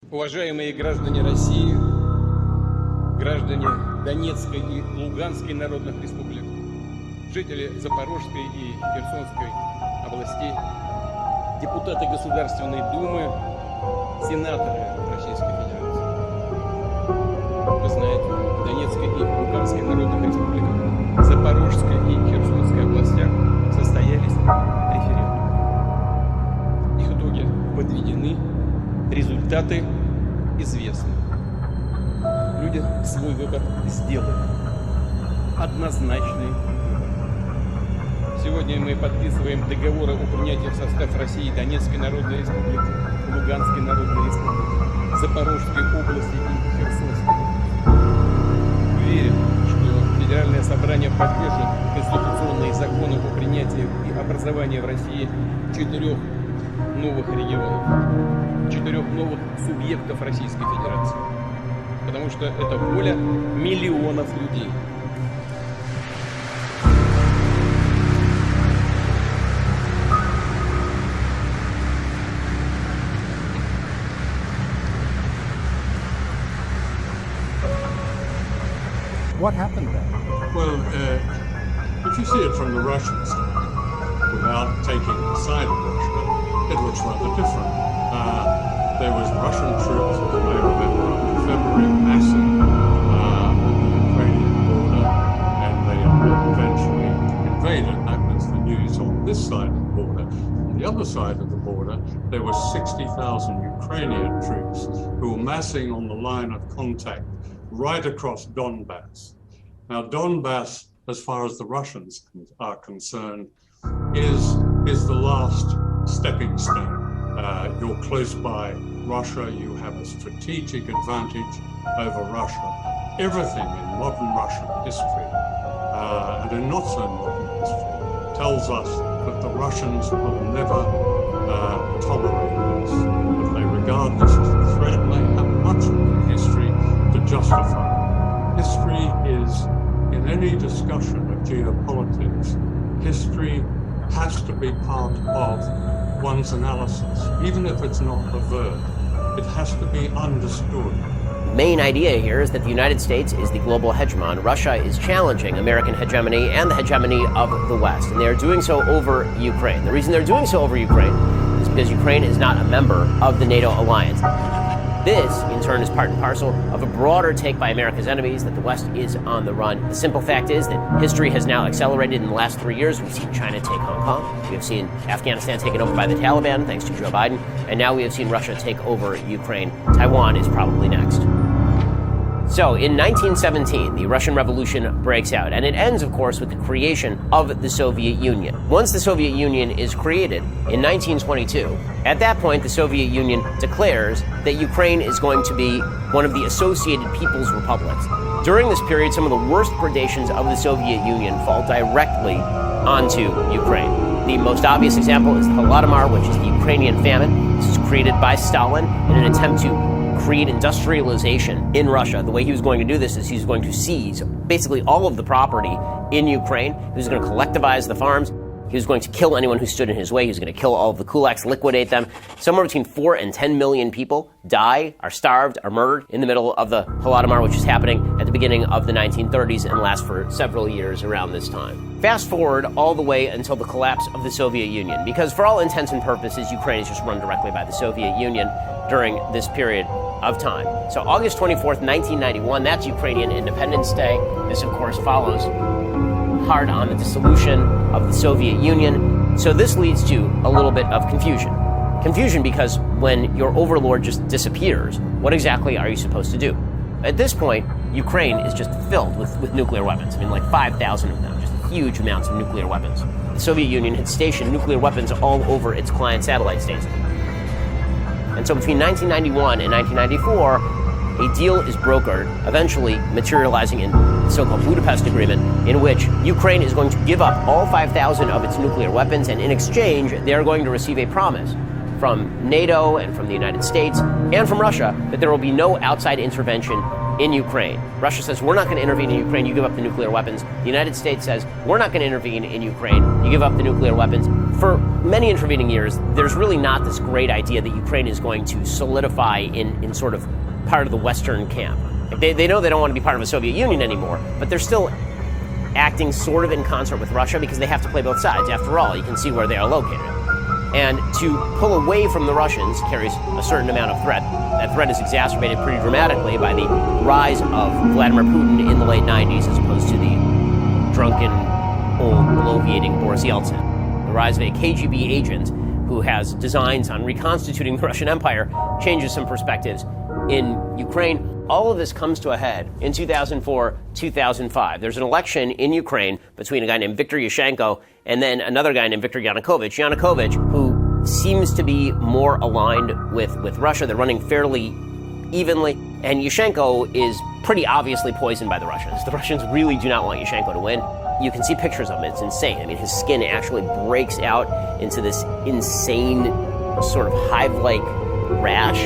Уважаемые граждане России, граждане Донецкой и Луганской народных республик, жители Запорожской и Херсонской областей, депутаты Государственной Думы, сенаторы Российской Федерации. Вы знаете, в Донецкой и Луганской народных республиках, Запорожской и Херсонской областях состоялись референдумы. Их итоги подведены, результаты известны. Люди свой выбор сделали. Однозначный выбор. Сегодня мы подписываем договоры о принятии в состав России Донецкой Народной Республики, Луганской Народной Республики, Запорожской области и Херсонской области. Уверен, что Федеральное собрание поддержит конституционные законы о принятии и образовании в России 4 новых регионов, 4 новых субъектов Российской Федерации. Потому что это воля миллионов людей. What happened there? Well, if you see it from the Russian side, without taking the side of Russia, it looks rather different. There was Russian troops, as you may remember, in February, massing on the Ukrainian border, and they eventually invaded. That was the news on this side of the border. On the other side of the border, there were 60,000 Ukrainian troops who were massing on the line of contact right across Donbass. Now, Donbass, as far as the Russians are concerned, is the last stepping stone. You're close by Russia, you have a strategic advantage over Russia. Everything in modern Russian history, and in not so modern history, tells us that the Russians will never tolerate this, that they regard this as a threat, and they have much of the history to justify. History is, in any discussion of geopolitics, history has to be part of one's analysis, even if it's not avert. It has to be understood. The main idea here is that the United States is the global hegemon. Russia is challenging American hegemony and the hegemony of the West, and they are doing so over Ukraine. The reason they're doing so over Ukraine is because Ukraine is not a member of the NATO alliance. This, in turn, is part and parcel of a broader take by America's enemies that the West is on the run. The simple fact is that history has now accelerated in the last 3 years. We've seen China take Hong Kong. We have seen Afghanistan taken over by the Taliban, thanks to Joe Biden. And now we have seen Russia take over Ukraine. Taiwan is probably next. So, in 1917, the Russian Revolution breaks out, and it ends, of course, with the creation of the Soviet Union. Once the Soviet Union is created in 1922, at that point, the Soviet Union declares that Ukraine is going to be one of the associated people's republics. During this period, some of the worst predations of the Soviet Union fall directly onto Ukraine. The most obvious example is the Holodomor, which is the Ukrainian famine. This is created by Stalin in an attempt to create industrialization in Russia. The way he was going to do this is he was going to seize basically all of the property in Ukraine. He was going to collectivize the farms. He was going to kill anyone who stood in his way. He was going to kill all of the kulaks, liquidate them. Somewhere between 4 and 10 million people die, are starved, are murdered in the middle of the Holodomor, which is happening at the beginning of the 1930s and lasts for several years around this time. Fast forward all the way until the collapse of the Soviet Union, because for all intents and purposes, Ukraine is just run directly by the Soviet Union during this period of time. So August 24th, 1991, that's Ukrainian Independence Day. This, of course, follows hard on the dissolution of the Soviet Union. So this leads to a little bit of confusion. Confusion because when your overlord just disappears, what exactly are you supposed to do? At this point, Ukraine is just filled with nuclear weapons. I mean, like 5,000 of them, just huge amounts of nuclear weapons. The Soviet Union had stationed nuclear weapons all over its client satellite stations. And so between 1991 and 1994, a deal is brokered, eventually materializing in the so-called Budapest Agreement, in which Ukraine is going to give up all 5,000 of its nuclear weapons, and in exchange, they are going to receive a promise from NATO and from the United States and from Russia that there will be no outside intervention in Ukraine. Russia says, we're not going to intervene in Ukraine, you give up the nuclear weapons. The United States says, we're not going to intervene in Ukraine, you give up the nuclear weapons. for many intervening years, there's really not this great idea that Ukraine is going to solidify in sort of part of the Western camp. They know they don't want to be part of the Soviet Union anymore, but they're still acting sort of in concert with Russia because they have to play both sides. After all, you can see where they are located. And to pull away from the Russians carries a certain amount of threat. That threat is exacerbated pretty dramatically by the rise of Vladimir Putin in the late 90s as opposed to the drunken, old, bloviating Boris Yeltsin. The rise of a KGB agent who has designs on reconstituting the Russian Empire changes some perspectives in Ukraine. All of this comes to a head in 2004, 2005. There's an election in Ukraine between a guy named Viktor Yushchenko and then another guy named Viktor Yanukovych. Yanukovych, who seems to be more aligned with Russia. They're running fairly evenly. And Yushchenko is pretty obviously poisoned by the Russians. The Russians really do not want Yushchenko to win. You can see pictures of him. It's insane. I mean, his skin actually breaks out into this insane sort of hive-like rash.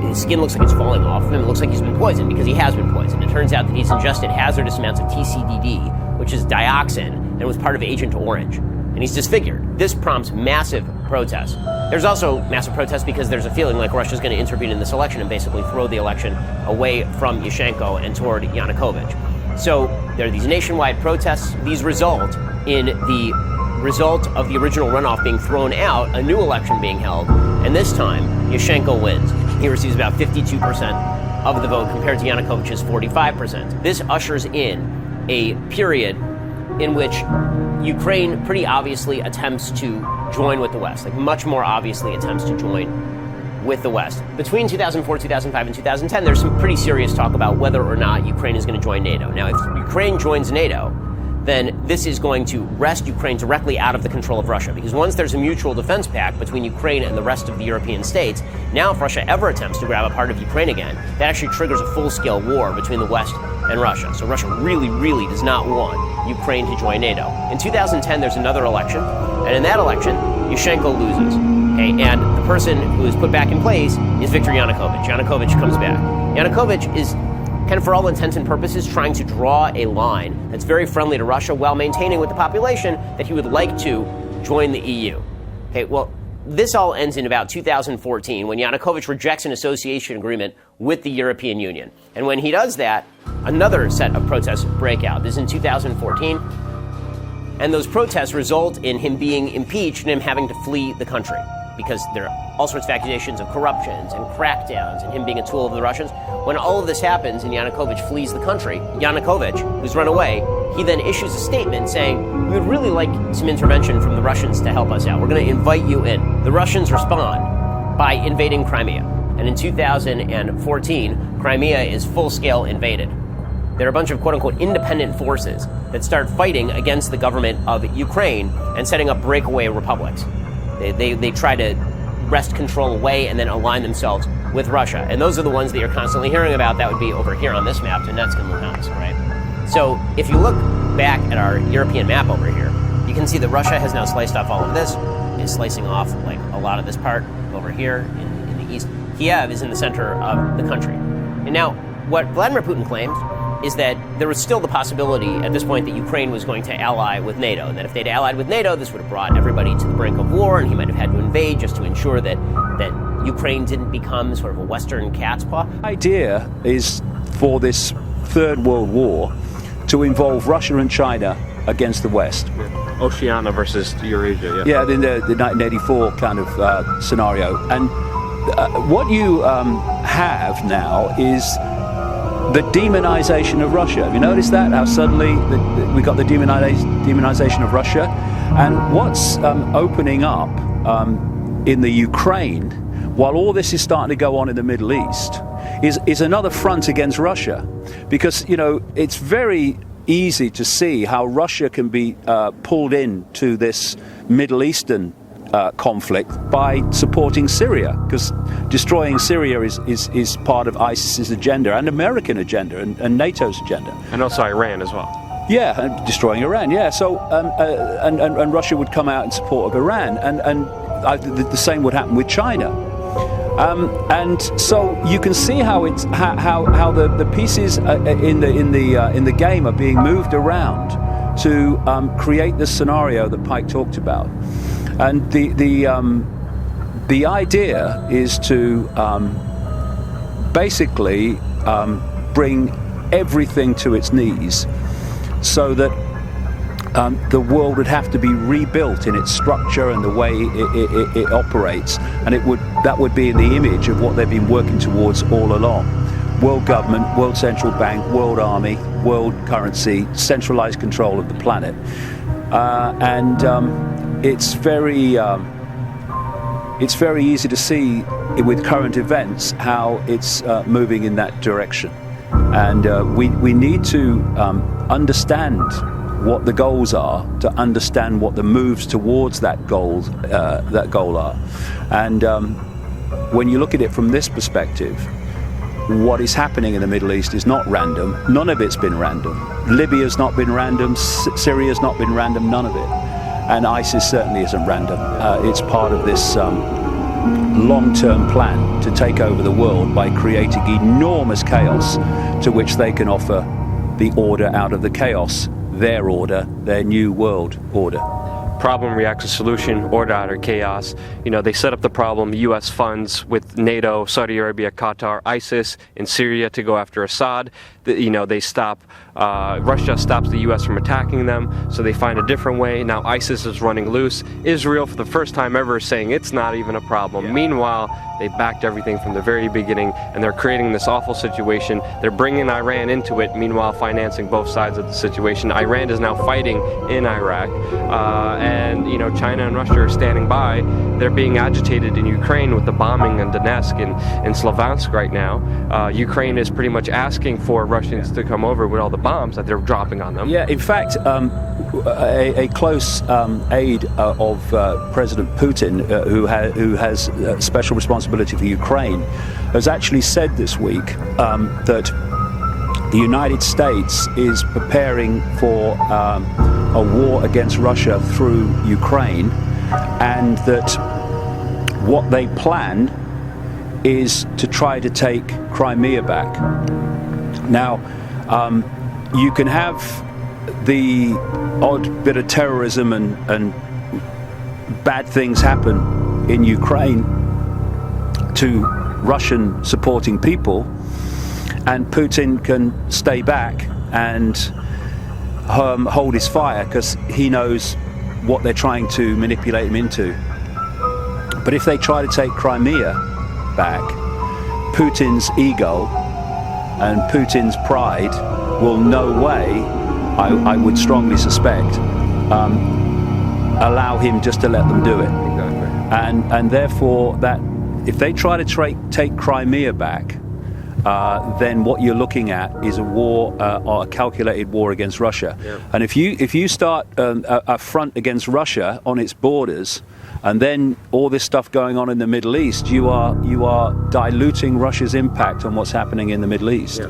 His skin looks like it's falling off of him. It looks like he's been poisoned because he has been poisoned. It turns out that he's ingested hazardous amounts of TCDD, which is dioxin, and was part of Agent Orange. And he's disfigured. This prompts massive protests. There's also massive protests because there's a feeling like Russia's going to intervene in this election and basically throw the election away from Yushchenko and toward Yanukovych. So there are these nationwide protests. These result in the result of the original runoff being thrown out, a new election being held, and this time, Yushchenko wins. He receives about 52% of the vote compared to Yanukovych's 45%. This ushers in a period in which Ukraine pretty obviously attempts to join with the West, like much more obviously attempts to join with the West. Between 2004, 2005, and 2010, there's some pretty serious talk about whether or not Ukraine is going to join NATO. Now, if Ukraine joins NATO, then this is going to wrest Ukraine directly out of the control of Russia. Because once there's a mutual defense pact between Ukraine and the rest of the European states, now if Russia ever attempts to grab a part of Ukraine again, that actually triggers a full-scale war between the West and Russia. So Russia really, really does not want Ukraine to join NATO. In 2010, there's another election, and in that election, Yushchenko loses. Okay, and the person who is put back in place is Viktor Yanukovych. Yanukovych comes back. Yanukovych is kind of, for all intents and purposes, trying to draw a line that's very friendly to Russia while maintaining with the population that he would like to join the EU. Okay, well, this all ends in about 2014 when Yanukovych rejects an association agreement with the European Union. And when he does that, another set of protests break out. This is in 2014. And those protests result in him being impeached and him having to flee the country because there are all sorts of accusations of corruptions and crackdowns and him being a tool of the Russians. When all of this happens and Yanukovych flees the country, Yanukovych, who's run away, he then issues a statement saying, we would really like some intervention from the Russians to help us out. We're going to invite you in. The Russians respond by invading Crimea. And in 2014, Crimea is full-scale invaded. There are a bunch of quote-unquote independent forces that start fighting against the government of Ukraine and setting up breakaway republics. They try to wrest control away and then align themselves with Russia. And those are the ones that you're constantly hearing about. That would be over here on this map, Donetsk and Luhansk, right? So if you look back at our European map over here, you can see that Russia has now sliced off all of this, is slicing off like a lot of this part over here in the east. Kiev is in the center of the country. And now, what Vladimir Putin claims is that there was still the possibility at this point that Ukraine was going to ally with NATO, and that if they'd allied with NATO, this would have brought everybody to the brink of war, and he might have had to invade just to ensure that Ukraine didn't become sort of a Western cat's paw. The idea is for this Third World War to involve Russia and China against the West. Oceania versus Eurasia, Yeah, in the 1984 kind of scenario. And what you have now is the demonization of Russia. Have you noticed that? How suddenly we got the demonization of Russia? And what's opening up in the Ukraine, while all this is starting to go on in the Middle East, is another front against Russia. Because, you know, it's very easy to see how Russia can be pulled into this Middle Eastern conflict by supporting Syria, because destroying Syria is part of ISIS's agenda and American agenda and NATO's agenda. and also Iran as well. Yeah, and destroying Iran. Yeah, so and Russia would come out in support of Iran, and the same would happen with China. And so you can see how it's how the pieces in the game are being moved around to create this scenario that Pike talked about. And the idea is to basically bring everything to its knees, so that the world would have to be rebuilt in its structure and the way it operates, and that would be in the image of what they've been working towards all along: world government, world central bank, world army, world currency, centralized control of the planet. It's very easy to see with current events how it's moving in that direction. And we need to understand what the goals are, to understand what the moves towards that goal are. And when you look at it from this perspective, what is happening in the Middle East is not random. None of it's been random. Libya's not been random. Syria's not been random. None of it. And ISIS certainly isn't random. It's part of this long-term plan to take over the world by creating enormous chaos to which they can offer the order out of the chaos, their order, their new world order. Problem reacts to solution, order out of chaos. You know, they set up the problem, U.S. funds with NATO, Saudi Arabia, Qatar, ISIS in Syria to go after Assad. They stop, Russia stops the U.S. from attacking them, so they find a different way. Now ISIS is running loose. Israel, for the first time ever, is saying it's not even a problem. Yeah. Meanwhile, they backed everything from the very beginning, and they're creating this awful situation. They're bringing Iran into it, meanwhile financing both sides of the situation. Iran is now fighting in Iraq, and China and Russia are standing by. They're being agitated in Ukraine with the bombing in Donetsk and Sloviansk right now. Ukraine is pretty much asking for Russians to come over with all the bombs that they're dropping on them. Yeah, in fact, a close aide of President Putin, who has special responsibility for Ukraine, has actually said this week that the United States is preparing for a war against Russia through Ukraine, and that what they plan is to try to take Crimea back. Now, you can have the odd bit of terrorism and bad things happen in Ukraine to Russian supporting people, and Putin can stay back and hold his fire because he knows what they're trying to manipulate him into. But if they try to take Crimea back, Putin's ego and Putin's pride will no way, I would strongly suspect, allow him just to let them do it. Exactly. And therefore, that if they try to take Crimea back, then what you're looking at is a war, or a calculated war against Russia. Yeah. And if you start a front against Russia on its borders, and then all this stuff going on in the Middle East, you are diluting Russia's impact on what's happening in the Middle East. Yeah.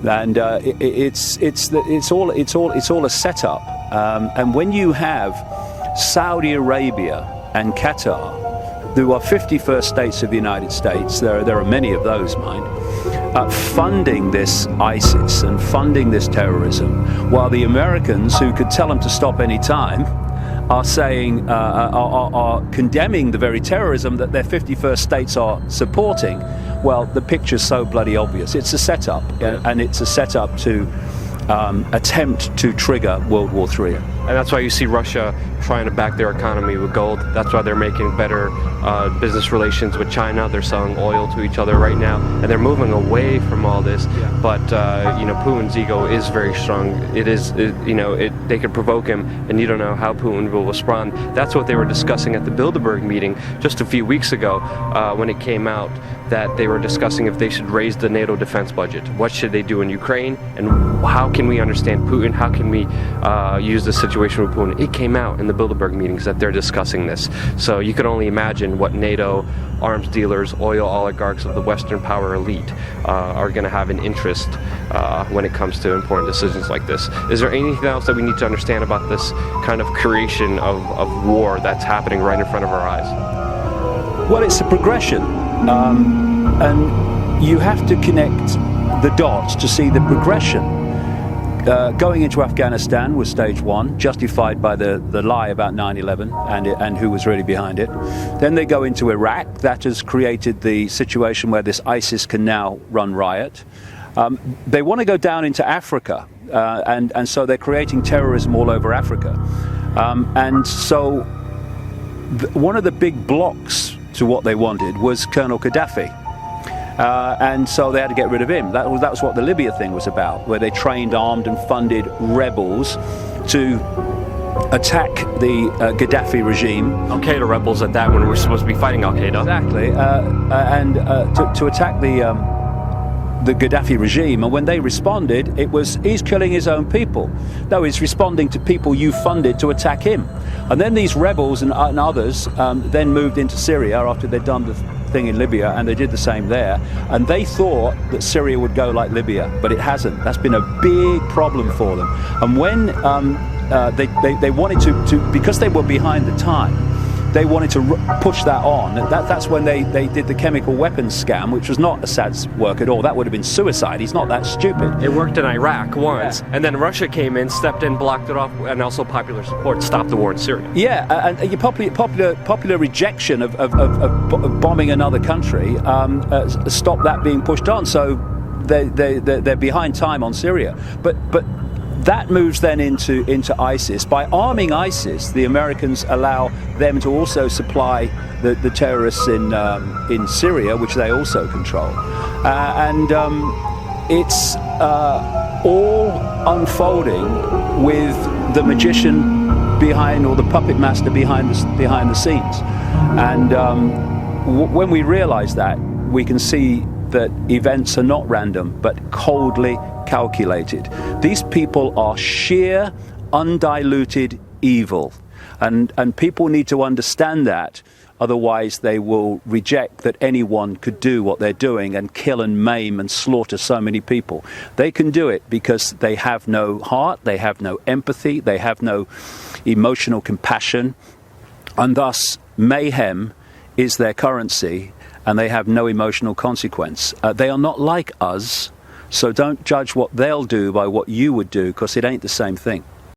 And it's all a setup. And when you have Saudi Arabia and Qatar, who are 51st states of the United States, there are many of those, mind, funding this ISIS and funding this terrorism, while the Americans, who could tell them to stop any time, are saying, are condemning the very terrorism that their 51st states are supporting. Well, the picture's so bloody obvious. It's a setup, and it's a setup to attempt to trigger World War III. And that's why you see Russia trying to back their economy with gold. That's why they're making better business relations with China. They're selling oil to each other right now, and they're moving away from all this. Yeah. But Putin's ego is very strong. They could provoke him, and you don't know how Putin will respond. That's what they were discussing at the Bilderberg meeting just a few weeks ago, when it came out that they were discussing if they should raise the NATO defense budget. What should they do in Ukraine, and how can we understand Putin? How can we use the situation with Putin? It came out in the Bilderberg meetings that they're discussing this. So you could only imagine what NATO, arms dealers, oil oligarchs of the Western power elite are going to have an interest when it comes to important decisions like this. Is there anything else that we need to understand about this kind of creation of war that's happening right in front of our eyes? Well, it's a progression. And you have to connect the dots to see the progression. Going into Afghanistan was stage one, justified by the lie about 9/11 and who was really behind it. Then they go into Iraq. That has created the situation where this ISIS can now run riot. They want to go down into Africa, and so they're creating terrorism all over Africa. And so one of the big blocks to what they wanted was Colonel Gaddafi. And so they had to get rid of him. That was what the Libya thing was about, where they trained, armed and funded rebels to attack the Gaddafi regime. Al-Qaeda rebels at that, when we're supposed to be fighting Al-Qaeda. Exactly, and to attack the Gaddafi regime. And when they responded, it was, he's killing his own people. No, he's responding to people you funded to attack him. And then these rebels and others then moved into Syria after they'd done the thing in Libya, and they did the same there. And they thought that Syria would go like Libya, but it hasn't. That's been a big problem for them. And when they wanted to, because they were behind the time, they wanted to push that on. That's when they did the chemical weapons scam, which was not Assad's work at all. That would have been suicide. He's not that stupid. It worked in Iraq once, and then Russia came in, stepped in, blocked it off, and also popular support stopped the war in Syria. Yeah, and your popular rejection of bombing another country stopped that being pushed on. So they're behind time on Syria. But that moves then into ISIS. By arming ISIS, the Americans allow them to also supply the terrorists in Syria, which they also control. It's all unfolding with the magician behind, or the puppet master behind the scenes. And when we realize that, we can see that events are not random, but coldly calculated. These people are sheer, undiluted evil. And people need to understand that. Otherwise, they will reject that anyone could do what they're doing and kill and maim and slaughter so many people. They can do it because they have no heart, they have no empathy, they have no emotional compassion, and thus mayhem is their currency, and they have no emotional consequence. They are not like us, so don't judge what they'll do by what you would do, because it ain't the same thing.